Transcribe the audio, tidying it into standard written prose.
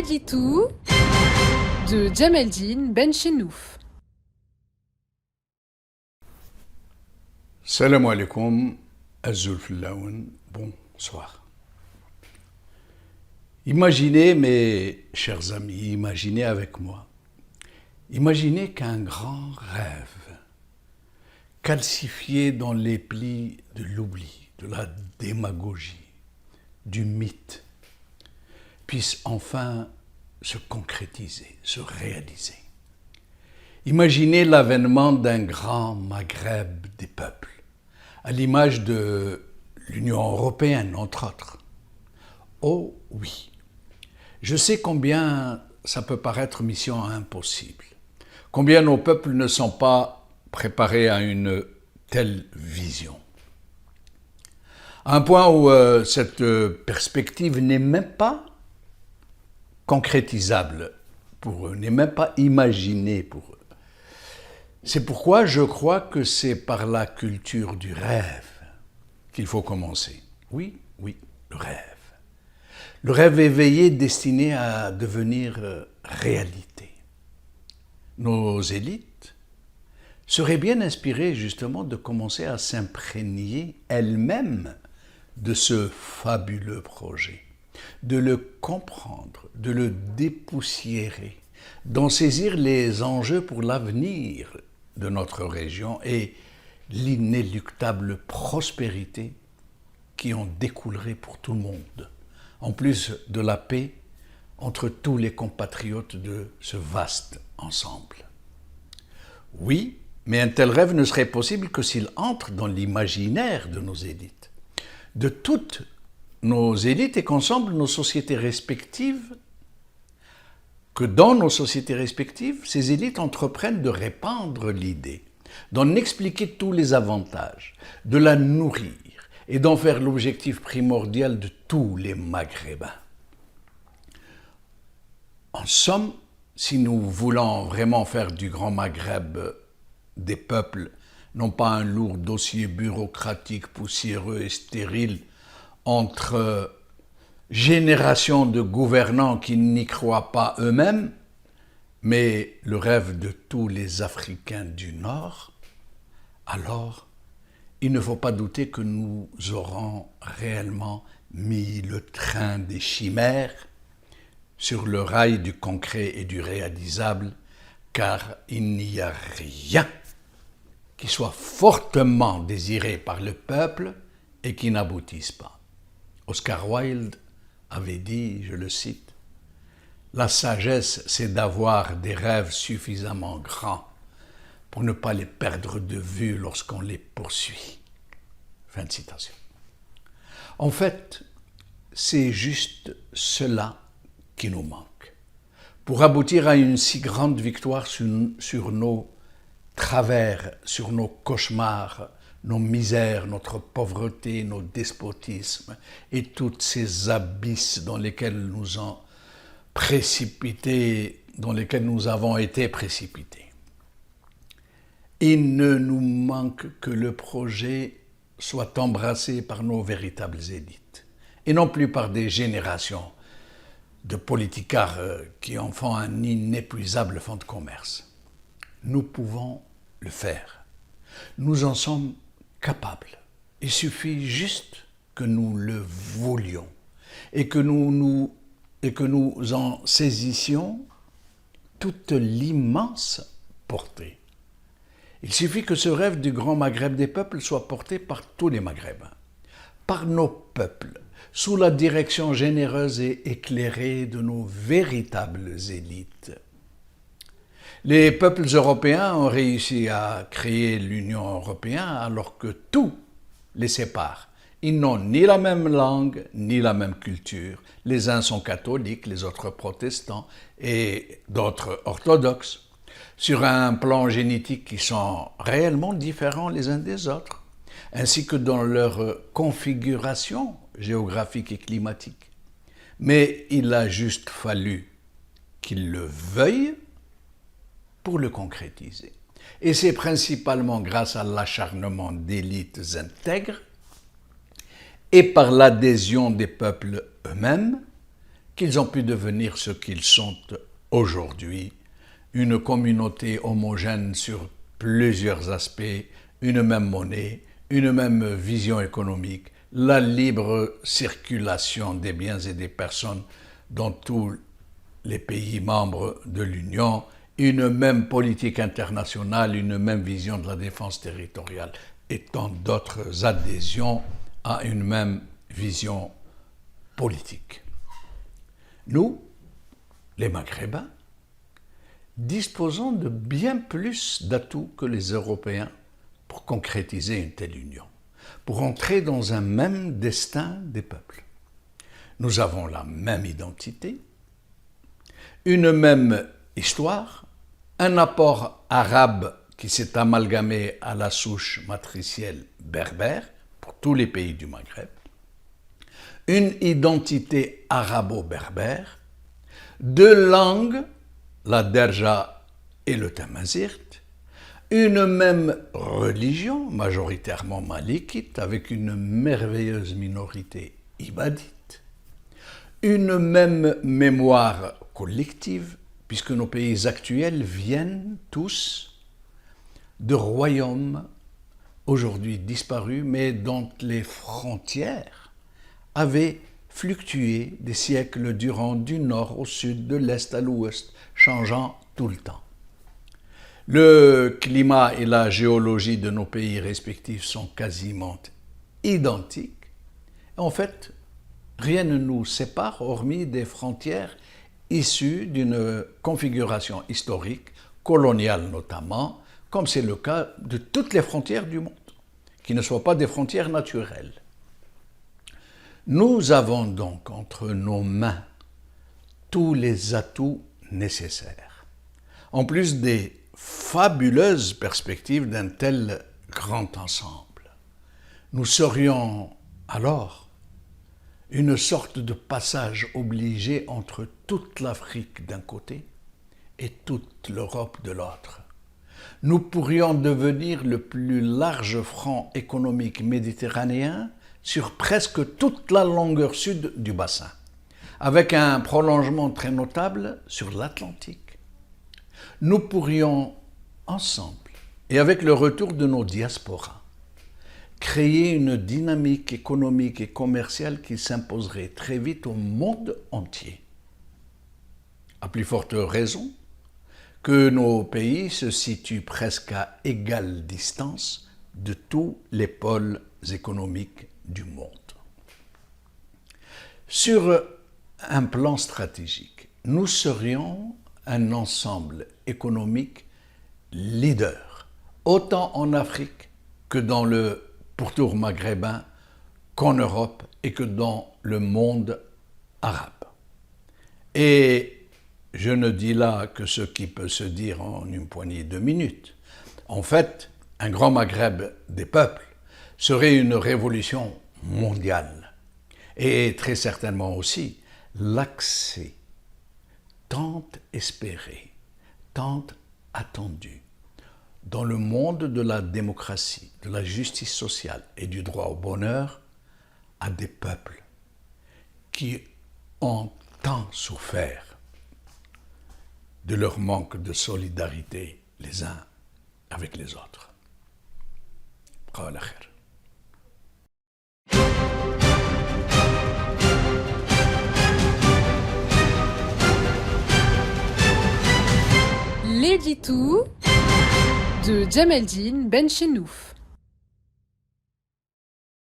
dit tout de Djameldine Benchenouf. Salam alaikum, Azul Fillaoun, bonsoir. Imaginez, mes chers amis, imaginez avec moi. Imaginez qu'un grand rêve, calcifié dans les plis de l'oubli, de la démagogie, du mythe, puisse enfin se concrétiser, se réaliser. Imaginez l'avènement d'un grand Maghreb des peuples, à l'image de l'Union européenne, entre autres. Oh oui, je sais combien ça peut paraître mission impossible, combien nos peuples ne sont pas préparés à une telle vision. À un point où cette perspective n'est même pas concrétisable pour eux, n'est même pas imaginée pour eux. C'est pourquoi je crois que c'est par la culture du rêve qu'il faut commencer. Oui, le rêve. Le rêve éveillé destiné à devenir réalité. Nos élites seraient bien inspirées justement de commencer à s'imprégner elles-mêmes de ce fabuleux projet, de le comprendre, de le dépoussiérer, d'en saisir les enjeux pour l'avenir de notre région et l'inéluctable prospérité qui en découlerait pour tout le monde, en plus de la paix entre tous les compatriotes de ce vaste ensemble. Oui, mais un tel rêve ne serait possible que s'il entre dans l'imaginaire de nos élites, de toutes nos élites, et qu'ensemble nos sociétés respectives, que dans nos sociétés respectives, ces élites entreprennent de répandre l'idée, d'en expliquer tous les avantages, de la nourrir et d'en faire l'objectif primordial de tous les Maghrébins. En somme, si nous voulons vraiment faire du Grand Maghreb des peuples, non pas un lourd dossier bureaucratique poussiéreux et stérile entre générations de gouvernants qui n'y croient pas eux-mêmes, mais le rêve de tous les Africains du Nord, alors il ne faut pas douter que nous aurons réellement mis le train des chimères sur le rail du concret et du réalisable, car il n'y a rien qui soit fortement désiré par le peuple et qui n'aboutisse pas. Oscar Wilde avait dit, je le cite, « La sagesse, c'est d'avoir des rêves suffisamment grands pour ne pas les perdre de vue lorsqu'on les poursuit. » Fin de citation. En fait, c'est juste cela qui nous manque. Pour aboutir à une si grande victoire sur nos travers, sur nos cauchemars, nos misères, notre pauvreté, nos despotismes et toutes ces abysses dans lesquels nous avons été précipités. Il ne nous manque que le projet soit embrassé par nos véritables élites et non plus par des générations de politicards qui en font un inépuisable fonds de commerce. Nous pouvons le faire. Nous en sommes capables. Il suffit juste que nous le voulions et que nous en saisissions toute l'immense portée. Il suffit que ce rêve du grand Maghreb des peuples soit porté par tous les Maghrébins, par nos peuples, sous la direction généreuse et éclairée de nos véritables élites. Les peuples européens ont réussi à créer l'Union européenne alors que tout les sépare. Ils n'ont ni la même langue, ni la même culture. Les uns sont catholiques, les autres protestants et d'autres orthodoxes. Sur un plan génétique, ils sont réellement différents les uns des autres, ainsi que dans leur configuration géographique et climatique. Mais il a juste fallu qu'ils le veuillent pour le concrétiser. Et c'est principalement grâce à l'acharnement d'élites intègres et par l'adhésion des peuples eux-mêmes qu'ils ont pu devenir ce qu'ils sont aujourd'hui, une communauté homogène sur plusieurs aspects, une même monnaie, une même vision économique, la libre circulation des biens et des personnes dans tous les pays membres de l'Union, une même politique internationale, une même vision de la défense territoriale et tant d'autres adhésions à une même vision politique. Nous, les Maghrébins, disposons de bien plus d'atouts que les Européens pour concrétiser une telle union, pour entrer dans un même destin des peuples. Nous avons la même identité, une même histoire, un apport arabe qui s'est amalgamé à la souche matricielle berbère pour tous les pays du Maghreb, une identité arabo-berbère, deux langues, la derja et le tamazirt, une même religion, majoritairement malikite, avec une merveilleuse minorité ibadite, une même mémoire collective, puisque nos pays actuels viennent tous de royaumes aujourd'hui disparus, mais dont les frontières avaient fluctué des siècles durant du nord au sud, de l'est à l'ouest, changeant tout le temps. Le climat et la géologie de nos pays respectifs sont quasiment identiques. En fait, rien ne nous sépare hormis des frontières issues d'une configuration historique, coloniale notamment, comme c'est le cas de toutes les frontières du monde, qui ne soient pas des frontières naturelles. Nous avons donc entre nos mains tous les atouts nécessaires, en plus des fabuleuses perspectives d'un tel grand ensemble. Nous serions alors une sorte de passage obligé entre toute l'Afrique d'un côté et toute l'Europe de l'autre. Nous pourrions devenir le plus large front économique méditerranéen sur presque toute la longueur sud du bassin, avec un prolongement très notable sur l'Atlantique. Nous pourrions ensemble, et avec le retour de nos diasporas, créer une dynamique économique et commerciale qui s'imposerait très vite au monde entier. À plus forte raison que nos pays se situent presque à égale distance de tous les pôles économiques du monde. Sur un plan stratégique, nous serions un ensemble économique leader, autant en Afrique que dans le pourtour maghrébin, qu'en Europe et que dans le monde arabe. Et je ne dis là que ce qui peut se dire en une poignée de minutes. En fait, un grand Maghreb des peuples serait une révolution mondiale et très certainement aussi l'accès tant espéré, tant attendu dans le monde de la démocratie, de la justice sociale et du droit au bonheur à des peuples qui ont tant souffert de leur manque de solidarité les uns avec les autres. Qala khair. L'édito de Djemeldine Benchenouf.